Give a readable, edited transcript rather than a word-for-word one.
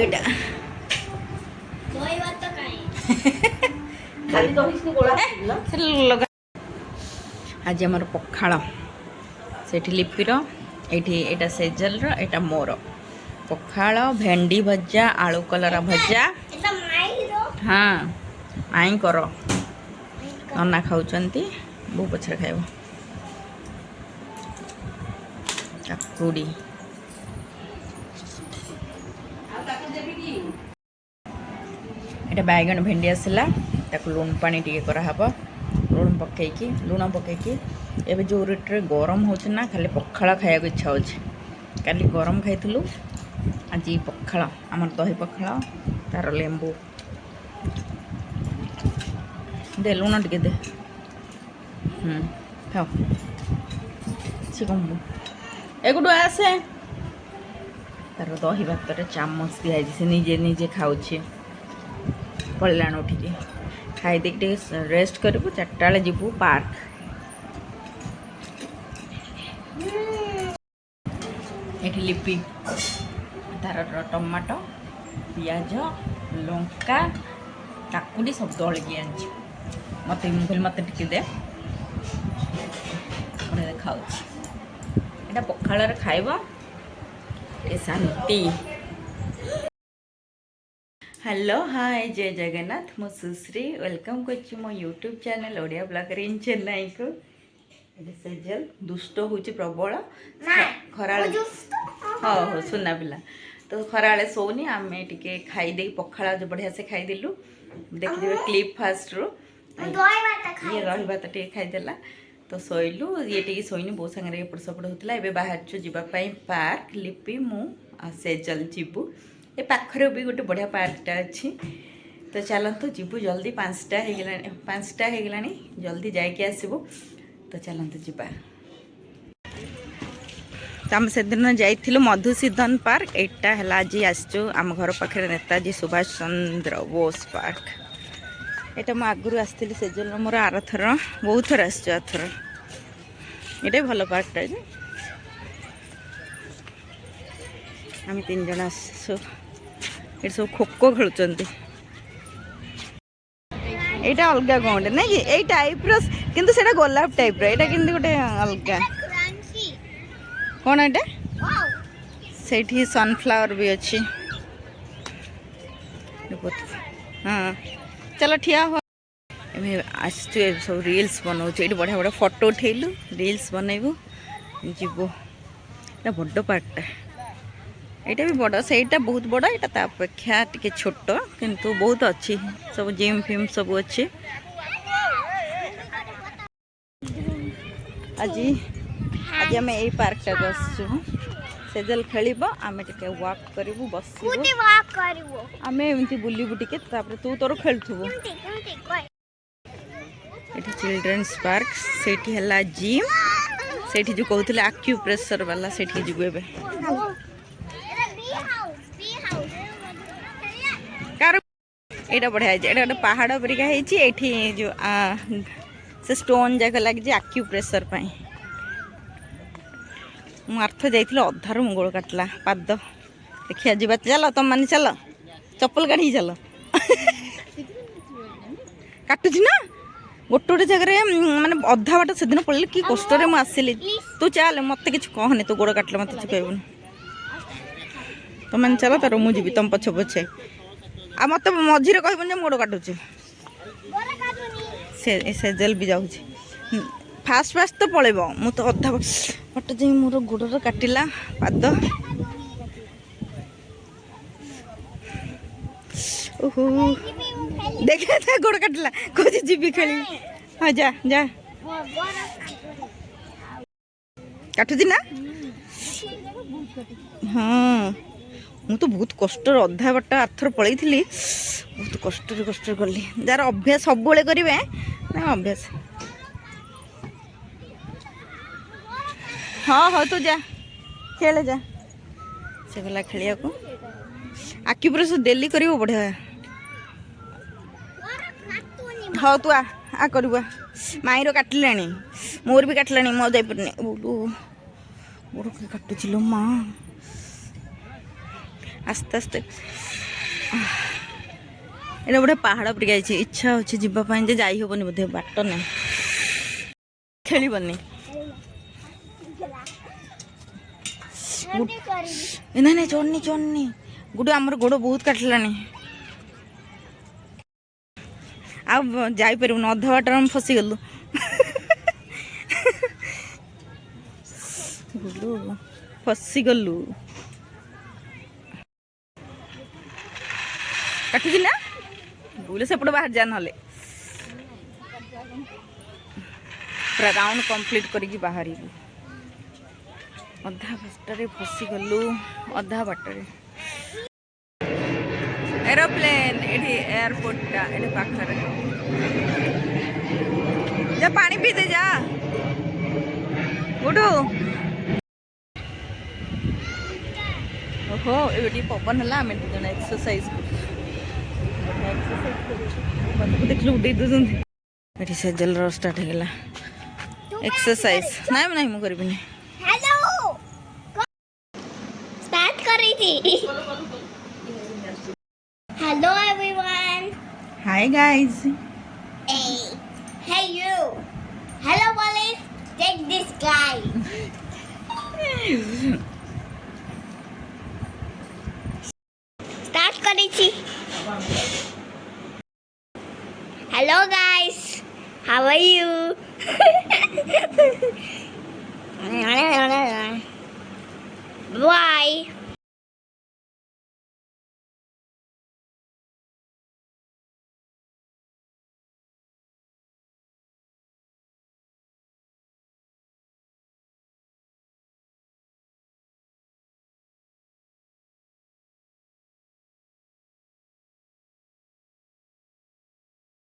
ଏଇଟା आज आमर पखाड़ से लिपिर एटा सेजलर एटा मोर पखाड़ भेंडी भजा आलू कलरा भजा हाँ माई कर नना खाऊंट बो पछे खाइब काकुड़ी एटा बैगन भेंडी आसला लुण पानी टी कराहब लुण पकईकी लुण पकईकी एवं जो रेट्रे गरम होना खाली पखाड़ खाया इच्छा हो काली गरम खाइलु आज पखाड़ आम दही पखाड़ तार लेंबू दे लुण टे दे खाओ सी कम एगुटू आसे तार दही भात चामच दिखाई से निजे निजे खाऊे पड़ाण उठिकी खाई दे रेस्ट करूँ 4टा बेले जीवु पार्क ये लिपि तार टमाटो पियाज लंका काकुड़ी सब दलिकी आनी मत मत टी दे खाऊ यहाँ पखाड़ खाइब ए शांति। हेलो हाय जय जगन्नाथ मो सुश्री वेलकम कर मो यूट्यूब चैनल ओडिया ब्लॉगर इन चेन्नई को सेजल दुष्ट हूँ प्रबल खरा हाँ हाँ सुना पिला तो खरा सोनी आम टे खाईदे पखाड़ जो बढ़िया से खाईदेलु देखिए क्लिप फास्ट रू ये रही भात टे खाईदेला तो शोलु ये टे शोनी बहुत सागर एपट सेपट होता है बाहर जावाई पार्क लिपि मु सेजल जीवु ए पाखरे भी गोटे बढ़िया पार्कटा अच्छी तो चलतु जीवु जल्दी 5टा हो गला जल्दी जाकि आसबू तो चलतु जीवा आम से दिन जाइलु मधुसूदन पार्क एटा है आज आसचु आम घर पाखे नेताजी सुभाष चंद्र बोस पार्क एटा मु आगुरी आसती सेजल मोर आर थर बहुत थर आसर ये भल पार्कटा आम 3 जन आसु ये सब खो खो खेलुंट यहाँ अलग कौन ना कि यही टाइप किंतु से गोलाप टाइप यहाँ कि गोटे अलग कौन एटा से सनफ्लावर भी अच्छी हाँ चलो ठिया हो आसचु सब रील्स बनाऊ ये बढ़िया बढ़िया फोटो उठेलु रील्स बनइबू जीवु बड़ पार्कटा यहाँ भी बड़ से बहुत बड़ यहाँ अपेक्षा टे छोट किंतु बहुत अच्छी सब जिम फिम सब अच्छी आज आज आम यही पार्कटा को आसचु सेजल खेल आम टे वाक करूँ बस आम एमती बुलबू टे तू तोर खेलुबू ये चिल्ड्रेन्स पार्क से जिम से जो कहते आक्यूप्रेशर वाला से जीव ए यहाँ बढ़िया है गोटे पहाड़ परिका है जो से स्टोन जाक लगे आक्यूप्रेशर मुर्थ जाइल अधार मु गोड़ काटला पाद देखिए जा चल तुम मैंने चल चप्पल काढ़ी चल काटुची ना गोटे गोटे जगह माने अधा बाट से दिन पड़े कि कष्ट मुझे तू चल मत कि कहनी तू गोड़ काटले मत कहबुन तुम मैंने चल तार मुझे तुम पछे पछे आ मत मझीरे कहबुन गोड़ काटुची सेजल भी जाऊँ फास्ट फास्ट तो पलैब मु तो अधा बट जा मोर गोड़ काटिला पाद ओहो देखा था गोड़ काटिला कौन जीवी खेली हाँ जा जा काटुची ना हाँ मु तो बहुत कष्ट अधा बाट आरथर पलई बहुत कष्ट गली जार अभ्यास सब करेंगे ना अभ्यास हाँ हाँ तू जा खेल जा से गला खेलिया को आक्यूप्रेशर डेली कर बढ़िया हाँ तू आ करवा माईर काटिला मोर भी काटिला मो जापरनी गोड़ काटुची लो माँ ଆସ୍ତେ ଆସ୍ତେ ଏଇଟା ଗୋଟେ ପାହାଡ଼ ପରିକା ହେଇଛି। ଇଚ୍ଛା ହେଉଛି ଯିବା ପାଇଁ ଯେ ଯାଇ ହେବନି ବୋଧେ, ବାଟ ନାହିଁ, ଖେଳିବନି। ନାଇଁ ନାଇଁ ଚଢନି ଚଢନି, ଗୋଟେ ଆମର ଗୋଡ଼ ବହୁତ କାଟିଲାଣି, ଆଉ ଯାଇପାରିବୁନି, ଅଧା ବାଟରେ ଆମେ ଫସିଗଲୁ। ଫସିଗଲୁ, କାଟୁଛି ନା ବୁଲେ ସେପଟେ ବାହାରି ଯା, ନହେଲେ ପୁରା ରାଉଣ୍ଡ କମ୍ପ୍ଲିଟ୍ କରିକି ବାହାରିବୁ। ଅଧା ବାଟରେ ଫସିଗଲୁ, ଅଧା ବାଟରେ। ଏରୋପ୍ଲେନ୍ ଏଠି, ଏୟାରପୋର୍ଟଟା ଏଠି ପାଖରେ। ଯା ପାଣି ପିଇଦେ ଯା ଗୁଡୁ। ଓହୋ ଏବେ ଟିକେ ପବନ ହେଲା, ଆମେ ଦୁଇ ଜଣ ଏକ୍ସରସାଇଜ କରୁଛୁ। ଦେଖିଲୁ ଉଡେଇ ଦଉଛନ୍ତି। ଏଠି ସେଜଲର ଷ୍ଟାର୍ଟ ହେଇଗଲା ଏକ୍ସରସାଇଜ। ନାଇଁ ନାଇଁ ମୁଁ କରିବିନି। Hello everyone. Hi guys. Hey. Hey you. Hello Wallace. Take this guy. Start Karichi. Hello guys. How are you?